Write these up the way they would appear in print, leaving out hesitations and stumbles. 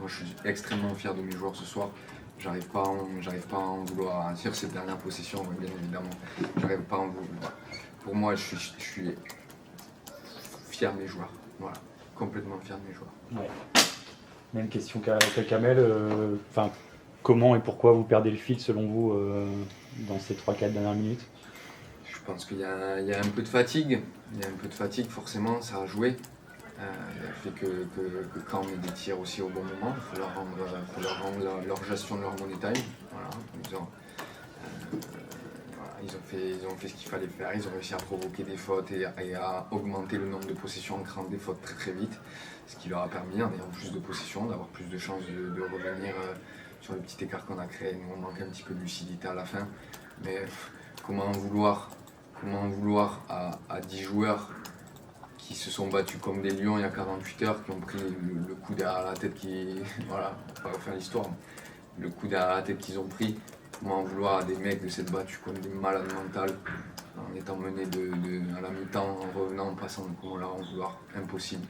Moi, je suis extrêmement fier de mes joueurs ce soir. J'arrive pas à en vouloir à dire cette dernière possession, bien évidemment. J'arrive pas à en vouloir. Pour moi, je suis fier de mes joueurs. Voilà, complètement fier de mes joueurs. Ouais. Même question qu'à Kamel. Comment et pourquoi vous perdez le fil selon vous dans ces 3-4 dernières minutes? Je pense qu'il y a un peu de fatigue. Il y a un peu de fatigue, forcément, ça a joué. Il a fait que quand on met des tirs aussi au bon moment, il faut leur rendre leur gestion de leur money time. Voilà. Ils ont fait ce qu'il fallait faire, ils ont réussi à provoquer des fautes et à augmenter le nombre de possessions en créant des fautes très très vite, ce qui leur a permis, en ayant plus de possessions, d'avoir plus de chances de revenir sur le petit écart qu'on a créé. Nous on manque un petit peu de lucidité à la fin, mais comment en vouloir à 10 joueurs qui se sont battus comme des lions il y a 48 heures, qui ont pris le coup derrière la tête voilà, on va pas faire l'histoire, le coup derrière la tête qu'ils ont pris. Comment en vouloir à des mecs de s'être battus comme des malades mentales en étant menés à la mi-temps, en revenant, en passant, comment leur en vouloir? Impossible.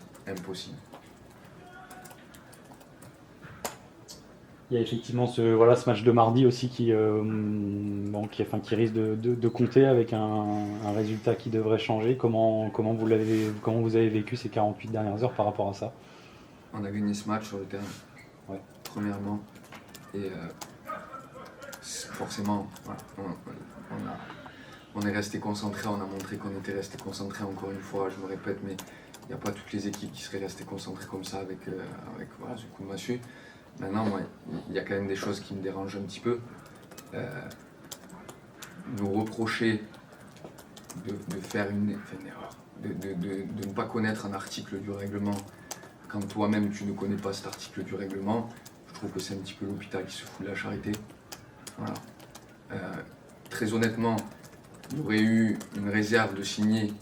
Il y a effectivement ce match de mardi aussi qui risque de compter avec un résultat qui devrait changer. Comment vous avez vécu ces 48 dernières heures par rapport à ça? On a gagné ce match sur le terrain, ouais. Premièrement. Et forcément, voilà, on est resté concentré, on a montré qu'on était resté concentré encore une fois, je me répète, mais il n'y a pas toutes les équipes qui seraient restées concentrées comme ça avec voilà, ce coup de massue. Maintenant, il y a quand même des choses qui me dérangent un petit peu. Nous reprocher de faire une erreur, de ne pas connaître un article du règlement quand toi-même tu ne connais pas cet article du règlement, je trouve que c'est un petit peu l'hôpital qui se fout de la charité. Voilà. Très honnêtement, il y aurait eu une réserve de signer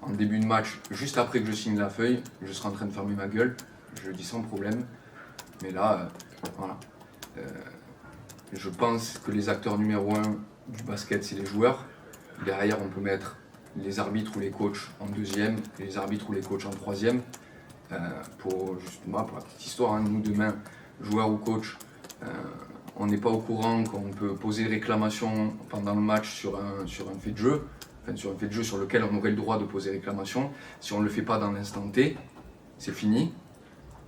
en début de match, juste après que je signe la feuille, je serais en train de fermer ma gueule, je le dis sans problème. Mais là, voilà. Je pense que les acteurs numéro 1 du basket, c'est les joueurs. Derrière, on peut mettre les arbitres ou les coachs en deuxième, et les arbitres ou les coachs en troisième. Pour la petite histoire, hein, nous demain, joueurs ou coachs, on n'est pas au courant qu'on peut poser réclamation pendant le match sur un fait de jeu, sur un fait de jeu sur lequel on aurait le droit de poser réclamation. Si on ne le fait pas dans l'instant T, c'est fini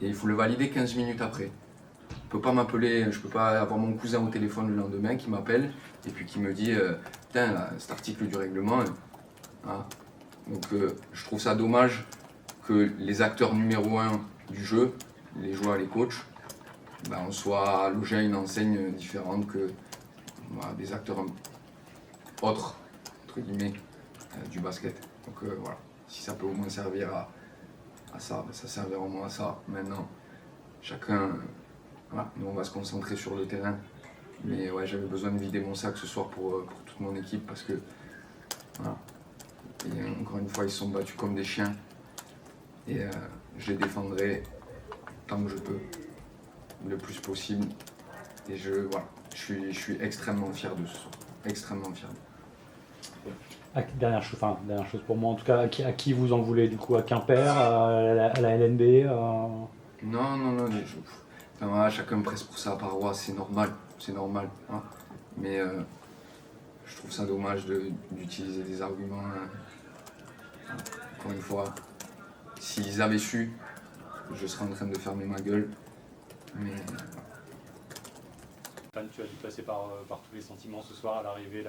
et il faut le valider 15 minutes après. Je peux pas avoir mon cousin au téléphone le lendemain qui m'appelle et puis qui me dit putain, là, cet article du règlement. Hein. Donc je trouve ça dommage que les acteurs numéro 1 du jeu, les joueurs et les coachs, on soit logés à une enseigne différente que des acteurs autres, entre guillemets, du basket. Donc voilà, si ça peut au moins servir à ça, ça servira au moins à ça. Maintenant, chacun, voilà, nous on va se concentrer sur le terrain. Mais ouais, j'avais besoin de vider mon sac ce soir pour toute mon équipe parce que, voilà, et encore une fois, ils se sont battus comme des chiens. Et je les défendrai tant que je peux, le plus possible. Et je suis extrêmement fier de ce soir. Extrêmement fier. Dernière chose pour moi, en tout cas, à qui vous en voulez du coup? À Quimper, à la LNB Non. Voilà, chacun presse pour sa paroisse, c'est normal. Hein. Mais je trouve ça dommage d'utiliser des arguments. Encore une fois, s'ils avaient su, je serais en train de fermer ma gueule. Mais tu as dû passer par tous les sentiments ce soir à l'arrivée.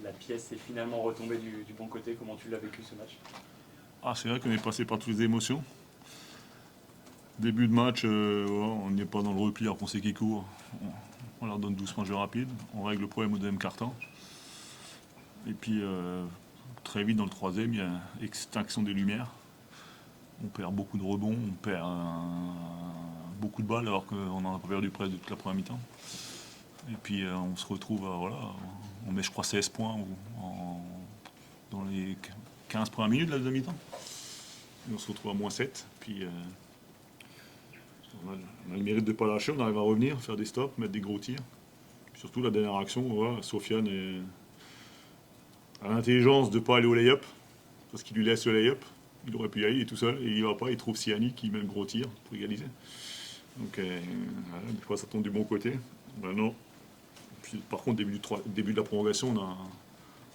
La pièce est finalement retombée du bon côté. Comment tu l'as vécu ce match? C'est vrai qu'on est passé par toutes les émotions. Début de match, on n'est pas dans le repli alors qu'on sait qu'ils courent. On leur donne doucement jeu rapide. On règle le problème au deuxième quart-temps. Et puis très vite dans le troisième, il y a extinction des lumières. On perd beaucoup de rebonds, on perd beaucoup de balles alors qu'on n'en a pas perdu près de toute la première mi-temps. Et puis on se retrouve on met je crois 16 points dans les 15 premières minutes de la deuxième mi-temps. Et on se retrouve à moins 7. Puis on a le mérite de ne pas lâcher, on arrive à revenir, faire des stops, mettre des gros tirs. Puis surtout la dernière action, Sofiane a l'intelligence de ne pas aller au lay-up, parce qu'il lui laisse le lay-up. Il aurait pu y aller, il est tout seul, et il n'y va pas, il trouve Siani qui met le gros tir pour égaliser. Donc, voilà, des fois, ça tombe du bon côté. Ben non. Puis, par contre, début de la prolongation,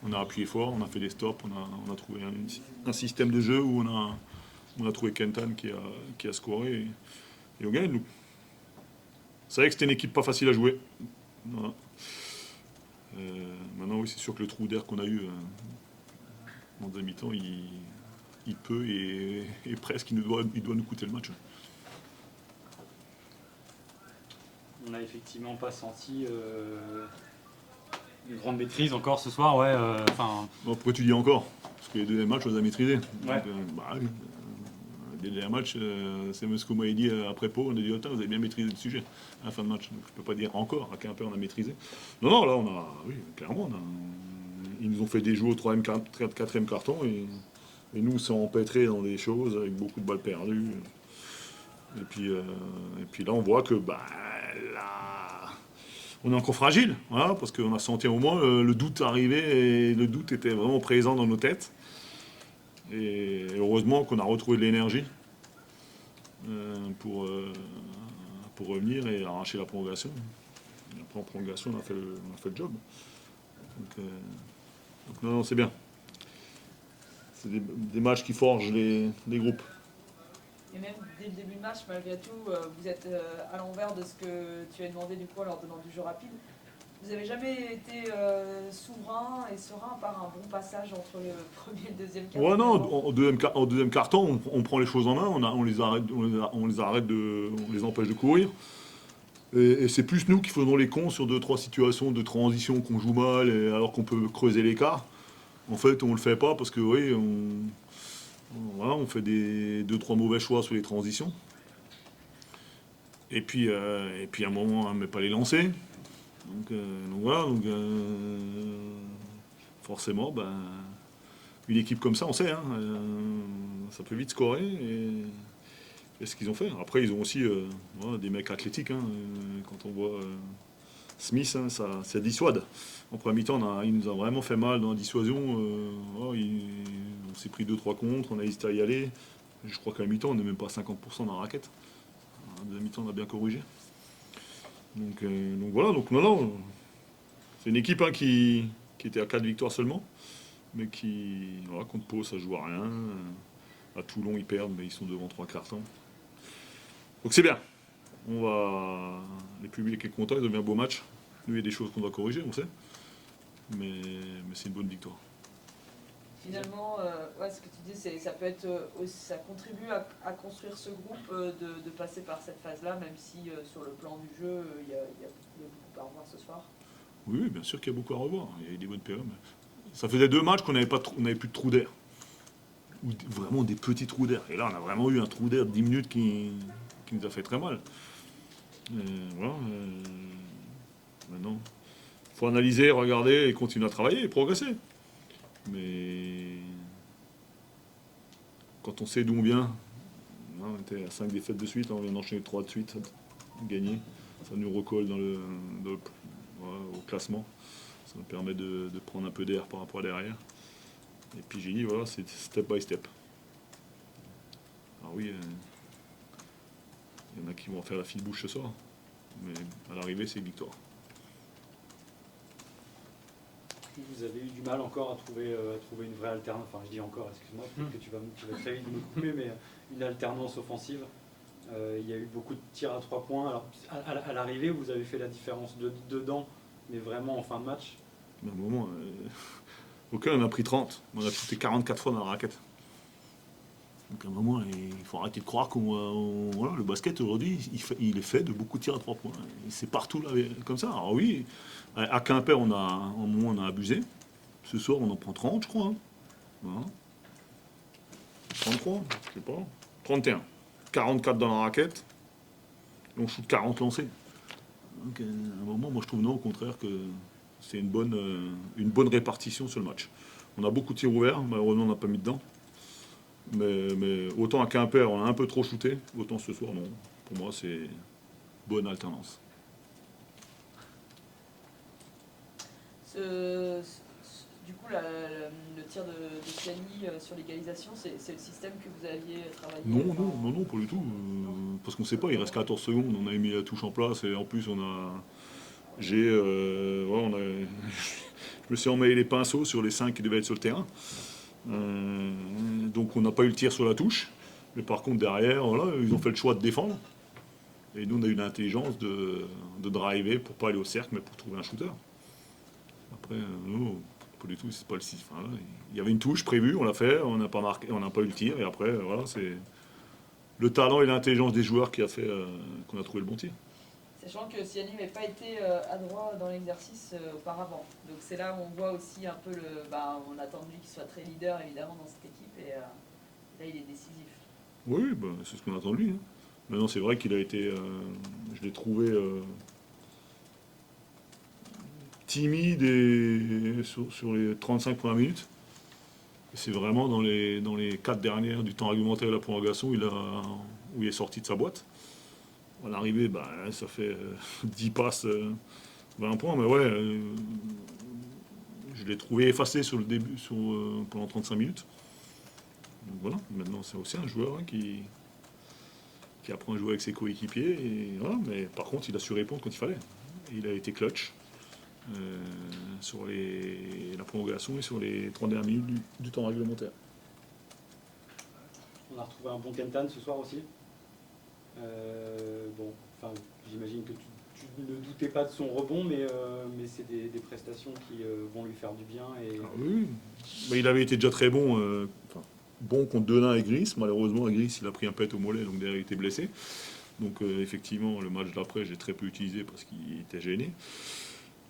on a appuyé fort, on a fait des stops, on a trouvé un système de jeu où on a trouvé Kentan qui a scoré et on gagne. C'est vrai que c'était une équipe pas facile à jouer. Voilà. Maintenant, oui, c'est sûr que le trou d'air qu'on a eu en deuxième mi-temps, il peut et presque il doit nous coûter le match. On n'a effectivement pas senti une grande maîtrise encore ce soir, ouais. Bon, pourquoi tu dis encore? Parce que les deux matchs, on les a maîtrisés. Ouais. Oui. Les derniers matchs, c'est ce que vous m'avez dit après Pau, on a dit, vous avez bien maîtrisé le sujet à la fin de match. Donc je ne peux pas dire encore, à Quimper on a maîtrisé. Non, là oui, clairement, ils nous ont fait des jeux au 4e carton et nous, on s'est empêtrés dans des choses avec beaucoup de balles perdues. Et puis là, on voit que là, on est encore fragile, voilà, parce qu'on a senti au moins le doute arriver et le doute était vraiment présent dans nos têtes. Et heureusement qu'on a retrouvé de l'énergie pour revenir et arracher la prolongation. Et après, en prolongation, on a fait le job. Donc non, c'est bien. C'est des matchs qui forgent les groupes. Et même dès le début de match, malgré tout, vous êtes à l'envers de ce que tu as demandé du coup en leur donnant du jeu rapide. Vous n'avez jamais été souverain et serein par un bon passage entre le premier et le deuxième quart. Ouais, non, en deuxième carton, on prend les choses en main, on les empêche de courir. Et c'est plus nous qui faisons les cons sur 2-3 situations de transition qu'on joue mal, alors qu'on peut creuser l'écart. En fait, on le fait pas parce que oui, on fait 2-3 mauvais choix sur les transitions. Et puis à un moment, on ne met pas les lancers. Donc voilà, forcément, une équipe comme ça, on sait, ça peut vite scorer. Et ce qu'ils ont fait. Après, ils ont aussi des mecs athlétiques. Quand on voit Smith, ça dissuade. En première mi-temps, il nous a vraiment fait mal dans la dissuasion. On s'est pris 2-3 contre, on a hésité à y aller. Je crois qu'à la mi-temps, on n'est même pas à 50% dans la raquette. À la mi-temps, on a bien corrigé. Donc voilà, non. C'est une équipe qui était à 4 victoires seulement, mais contre Pau, ça joue à rien. À Toulon, ils perdent, mais ils sont devant 3 cartons. Donc c'est bien. Les publics est content, ils ont mis un beau match. Nous, il y a des choses qu'on doit corriger, on sait. Mais c'est une bonne victoire. Finalement, ce que tu dis, ça peut être ça contribue à construire ce groupe, de passer par cette phase-là, même si sur le plan du jeu, il y a beaucoup à revoir ce soir. Oui, bien sûr qu'il y a beaucoup à revoir. Il y a eu des bonnes périodes. Ça faisait 2 matchs qu'on n'avait plus de trou d'air. Ou vraiment des petits trous d'air. Et là, on a vraiment eu un trou d'air de 10 minutes qui nous a fait très mal. Voilà. Maintenant, il faut analyser, regarder et continuer à travailler et progresser. Mais quand on sait d'où on vient, on était à 5 défaites de suite, on vient d'enchaîner 3 de suite, gagner. Ça nous recolle au classement. Ça nous permet de prendre un peu d'air par rapport à derrière. Et puis j'ai dit, voilà, c'est step by step. Alors oui, il y en a qui vont faire la fine bouche ce soir, mais à l'arrivée, c'est une victoire. Vous avez eu du mal encore à trouver une vraie alternance, enfin je dis encore, excuse-moi, peut-être que tu vas très vite me couper, mais une alternance offensive. Il y a eu beaucoup de tirs à 3 points. Alors à l'arrivée, vous avez fait la différence dedans, mais vraiment en fin de match. À un moment, aucun on a pris 30, on a shooté 44 fois dans la raquette. Donc à un moment, il faut arrêter de croire voilà, le basket aujourd'hui, il est fait de beaucoup de tirs à 3 points. C'est partout là, comme ça. Alors oui, à Quimper, un moment, on a abusé. Ce soir, on en prend 30, je crois. Voilà. 33, je sais pas. 31. 44 dans la raquette. Et on shoot 40 lancés. Donc à un moment, moi je trouve non, au contraire que c'est une bonne répartition sur le match. On a beaucoup de tirs ouverts, malheureusement on n'a pas mis dedans. Mais autant à Quimper, on a un peu trop shooté, autant ce soir, non. Pour moi, c'est bonne alternance. Du coup, le tir de Siani sur l'égalisation, c'est le système que vous aviez travaillé? Non, pas du tout. Parce qu'on sait pas, il reste 14 secondes, on a mis la touche en place et en plus on a. Je me suis emmêlé les pinceaux sur les 5 qui devaient être sur le terrain. Donc on n'a pas eu le tir sur la touche. Mais par contre derrière, voilà, ils ont fait le choix de défendre. Et nous on a eu l'intelligence de driver pour pas aller au cercle mais pour trouver un shooter. Après, non, pas du tout, c'est pas le 6. Enfin, là, il y avait une touche prévue, on l'a fait, on n'a pas marqué, on n'a pas eu le tir, et après, voilà, c'est le talent et l'intelligence des joueurs qui a fait qu'on a trouvé le bon tir. Sachant que Siani n'avait pas été adroit dans l'exercice auparavant. Donc c'est là où on voit aussi un peu on attend de lui qu'il soit très leader évidemment dans cette équipe et là il est décisif. Oui, bah, c'est ce qu'on attend de lui. Hein. Maintenant, c'est vrai qu'il a été, je l'ai trouvé timide et sur les 35 premières minutes. Et c'est vraiment dans les 4 dernières du temps réglementaire de la prolongation où il est sorti de sa boîte. À l'arrivée, ça fait 10 passes, 20 points, mais ouais, je l'ai trouvé effacé sur le début, pendant 35 minutes. Donc voilà, maintenant c'est aussi un joueur qui apprend à jouer avec ses coéquipiers, et voilà, mais par contre il a su répondre quand il fallait. Il a été clutch sur la prolongation et sur les 3 dernières minutes du temps réglementaire. On a retrouvé un bon Kentan ce soir aussi. J'imagine que tu ne doutais pas de son rebond, mais c'est des prestations qui vont lui faire du bien. Ah oui, mais il avait été déjà très bon, bon contre Denain et Gris. Malheureusement, Gris il a pris un pet au mollet, donc derrière il était blessé. Donc effectivement, le match d'après, j'ai très peu utilisé parce qu'il était gêné.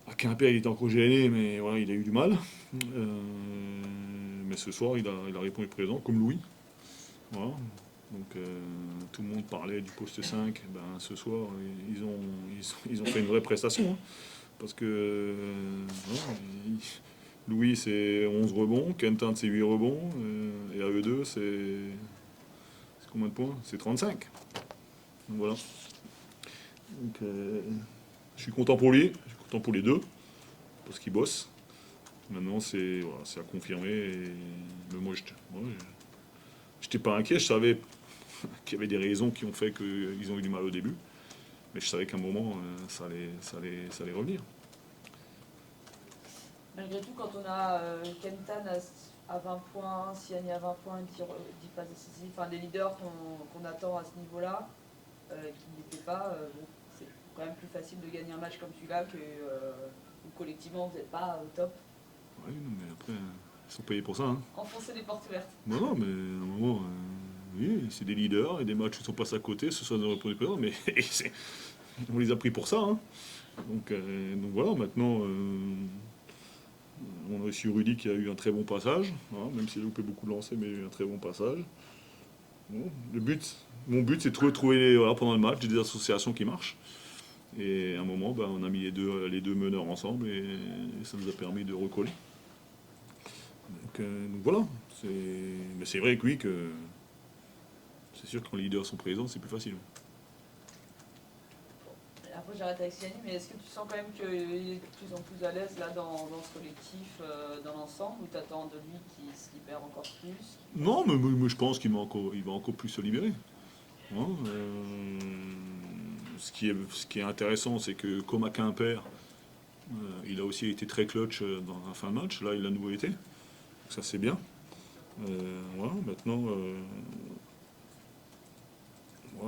À Quimper, il était encore gêné, mais voilà, il a eu du mal. Mais ce soir, il a répondu présent, comme Louis. Voilà. Donc tout le monde parlait du poste 5. Ce soir, ils ont fait une vraie prestation. Hein, parce que Louis, c'est 11 rebonds, Kentan, c'est 8 rebonds, et à eux deux, c'est combien de points? C'est 35. Donc voilà. Donc, je suis content pour lui, je suis content pour les deux, parce qu'ils bossent. Maintenant, c'est à confirmer. Mais moi, je n'étais pas inquiet, je savais qu'il y avait des raisons qui ont fait qu'ils ont eu du mal au début. Mais je savais qu'à un moment, ça allait revenir. Malgré tout, quand on a Kentan à 20 points, Siani à 20 points, 10 passes décisives, enfin des leaders qu'on attend à ce niveau-là, qui n'y étaient pas, c'est quand même plus facile de gagner un match comme celui-là que où collectivement vous n'êtes pas au top. Oui, mais après, ils sont payés pour ça. Hein. Enfoncer les portes ouvertes. Non, mais à un moment, oui, c'est des leaders et des matchs qui sont passés à côté, ce soit dans le premier présent, mais on les a pris pour ça. Hein. Donc voilà, maintenant, on a aussi Rudy qui a eu un très bon passage, hein, même s'il a loupé beaucoup de lancers, mais il a eu un très bon passage. Bon, mon but, c'est de trouver pendant le match des associations qui marchent. Et à un moment, on a mis les deux meneurs ensemble et ça nous a permis de recoller. Donc voilà. Mais c'est vrai que oui, c'est sûr que quand les leaders sont présents, c'est plus facile. Après, j'arrête avec Siani, mais est-ce que tu sens quand même qu'il est de plus en plus à l'aise là dans ce collectif, dans l'ensemble, ou tu attends de lui qu'il se libère encore plus? Non, mais je pense qu'il va encore plus se libérer. Hein, ce qui est intéressant, c'est que comme à Quimper, il a aussi été très clutch dans la fin de match. Là, il l'a nouveau été. Donc ça, c'est bien. Voilà, maintenant,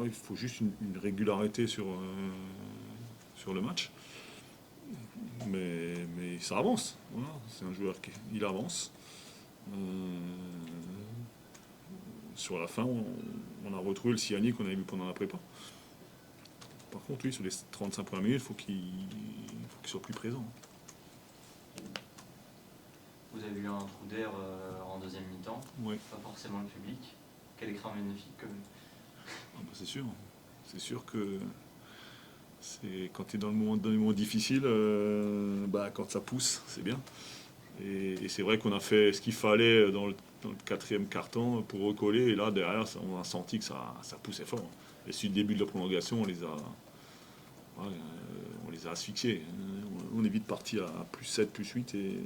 il faut juste une régularité sur le match. Mais ça avance. Voilà, c'est un joueur qui avance. Sur la fin, on a retrouvé le Siani qu'on avait vu pendant la prépa. Par contre, oui, sur les 35 premières minutes, il faut qu'il soit plus présent. Vous avez eu un trou d'air en deuxième mi-temps, Ouais. pas forcément le public. Quel écran magnifique quand même. C'est sûr. C'est sûr que quand tu es dans les moments difficiles, quand ça pousse, c'est bien. Et c'est vrai qu'on a fait ce qu'il fallait dans le quatrième quart-temps pour recoller. Et là, derrière, on a senti que ça poussait fort. Et sur le début de la prolongation, on les a asphyxiés. On est vite parti à plus 7, plus 8. Et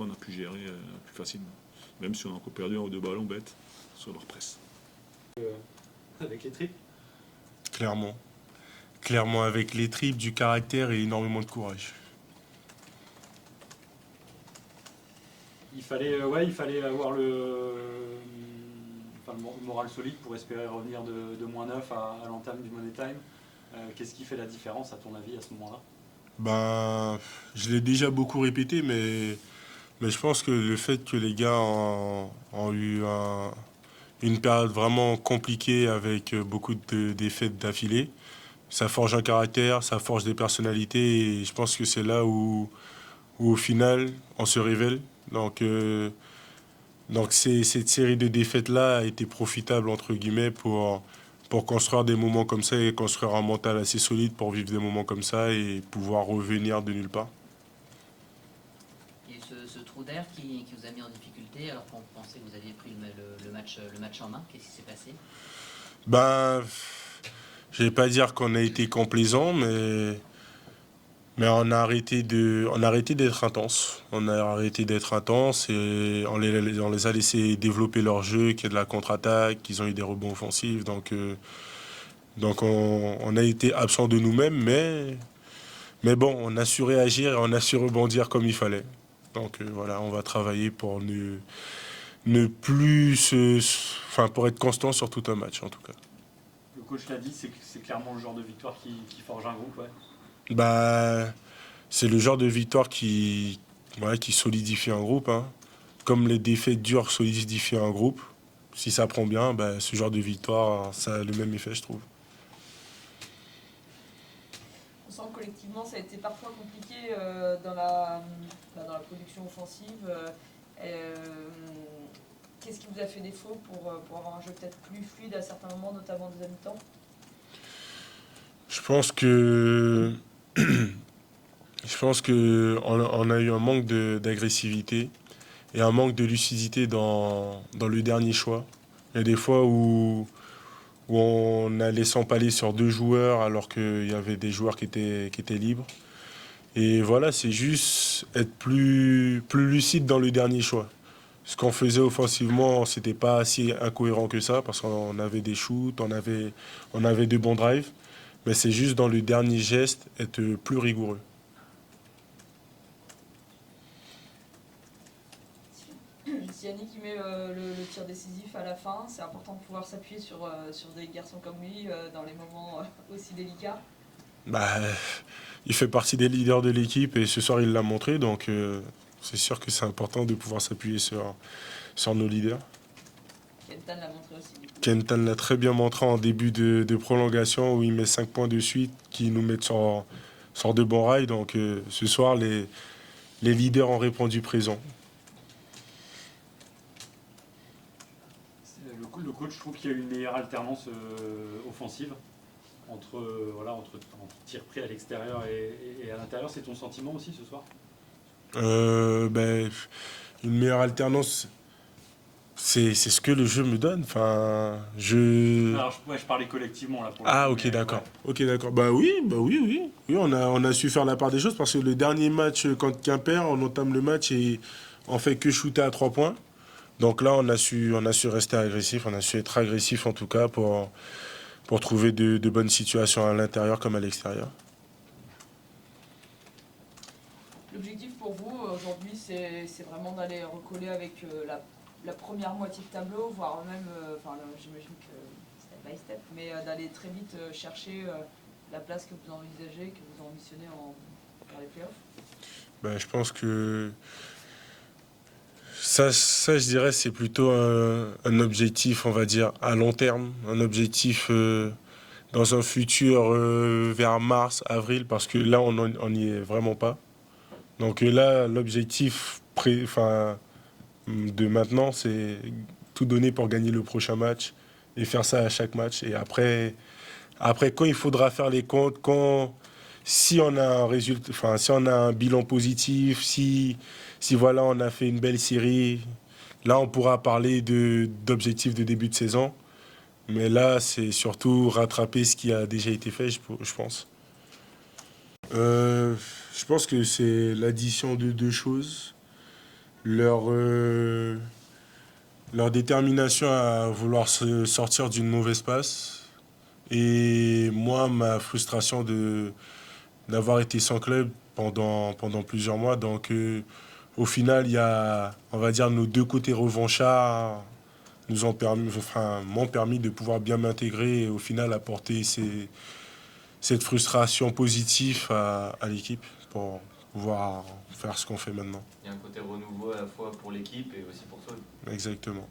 après, on a pu gérer plus facilement. Même si on a encore perdu 1 ou 2 ballons bêtes sur leur presse. Avec les tripes. Clairement. Clairement, avec les tripes, du caractère et énormément de courage. Il fallait avoir le moral solide pour espérer revenir de -9 à l'entame du Money Time. Qu'est-ce qui fait la différence, à ton avis, à ce moment-là? Ben, je l'ai déjà beaucoup répété, mais je pense que le fait que les gars ont eu une période vraiment compliquée avec beaucoup de défaites d'affilée, ça forge un caractère, ça forge des personnalités, et je pense que c'est là où au final, on se révèle. Donc cette série de défaites-là a été profitable, entre guillemets, pour construire des moments comme ça et construire un mental assez solide pour vivre des moments comme ça et pouvoir revenir de nulle part. Il y a eu ce trou d'air qui vous a mis en difficulté alors qu'on pensait que vous aviez pris le match en main. Qu'est-ce qui s'est passé? Ben, je vais pas dire qu'on a été complaisant, mais on a arrêté d'être intense. On a arrêté d'être intense et on les a laissés développer leur jeu, qu'il y ait de la contre-attaque, qu'ils ont eu des rebonds offensifs. Donc on a été absent de nous-mêmes, mais bon, on a su réagir et on a su rebondir comme il fallait. Donc voilà, on va travailler pour ne plus pour être constant sur tout un match en tout cas. Le coach l'a dit, c'est clairement le genre de victoire qui forge un groupe, ouais. Bah, c'est le genre de victoire qui solidifie un groupe, hein. Comme les défaites dures solidifient un groupe, si ça prend bien, bah, ce genre de victoire, ça a le même effet, je trouve. On sent que collectivement ça a été parfois compliqué dans la production offensive. Qu'est-ce qui vous a fait défaut pour avoir un jeu peut-être plus fluide à certains moments, notamment en deuxième mi-temps? Je pense que on a eu un manque d'agressivité et un manque de lucidité dans le dernier choix. Il y a des fois où on a laissé empaler sur 2 joueurs alors qu'il y avait des joueurs qui étaient libres. Et voilà, c'est juste être plus lucide dans le dernier choix. Ce qu'on faisait offensivement, c'était pas si incohérent que ça parce qu'on avait des shoots, on avait de bons drives. Mais c'est juste dans le dernier geste, être plus rigoureux. Si Yannick met le tir décisif à la fin, c'est important de pouvoir s'appuyer sur des garçons comme lui dans les moments aussi délicats. Bah, il fait partie des leaders de l'équipe et ce soir il l'a montré, donc c'est sûr que c'est important de pouvoir s'appuyer sur nos leaders. Kentan l'a montré aussi. Kentan l'a très bien montré en début de prolongation où il met 5 points de suite qui nous mettent sur de bons rails. Donc ce soir, les leaders ont répondu présent. Le coach, je trouve qu'il y a eu une meilleure alternance offensive entre tirs pris à l'extérieur et à l'intérieur. C'est ton sentiment aussi ce soir? Une meilleure alternance, c'est ce que le jeu me donne. Enfin, Alors, je parlais collectivement là. Ok, d'accord. Ouais. Ok, d'accord. Oui, on a su faire la part des choses parce que le dernier match contre Quimper, on entame le match et on fait que shooter à 3 points. Donc là, on a su rester agressif, on a su être agressif en tout cas pour trouver de bonnes situations à l'intérieur comme à l'extérieur. L'objectif pour vous aujourd'hui, c'est vraiment d'aller recoller avec la première moitié de tableau, voire même, j'imagine que step by step, mais d'aller très vite chercher la place que vous envisagez, que vous ambitionnez dans les playoffs. Je pense que ça, je dirais, c'est plutôt un objectif, on va dire, à long terme, un objectif dans un futur vers mars, avril, parce que là, on n'y est vraiment pas. Donc là, l'objectif de maintenant, c'est tout donner pour gagner le prochain match et faire ça à chaque match. Et après quand il faudra faire les comptes, si on a un résultat, si on a un bilan positif, si voilà, on a fait une belle série, là, on pourra parler d'objectifs de début de saison. Mais là, c'est surtout rattraper ce qui a déjà été fait, je pense. Je pense que c'est l'addition de 2 choses. leur détermination à vouloir se sortir d'une mauvaise passe. Et moi, ma frustration d'avoir été sans club pendant plusieurs mois. Donc, au final, il y a, on va dire, nos deux côtés revanchards m'ont permis de pouvoir bien m'intégrer et au final apporter cette frustration positive à l'équipe pour pouvoir faire ce qu'on fait maintenant. Il y a un côté renouveau à la fois pour l'équipe et aussi pour toi. Exactement.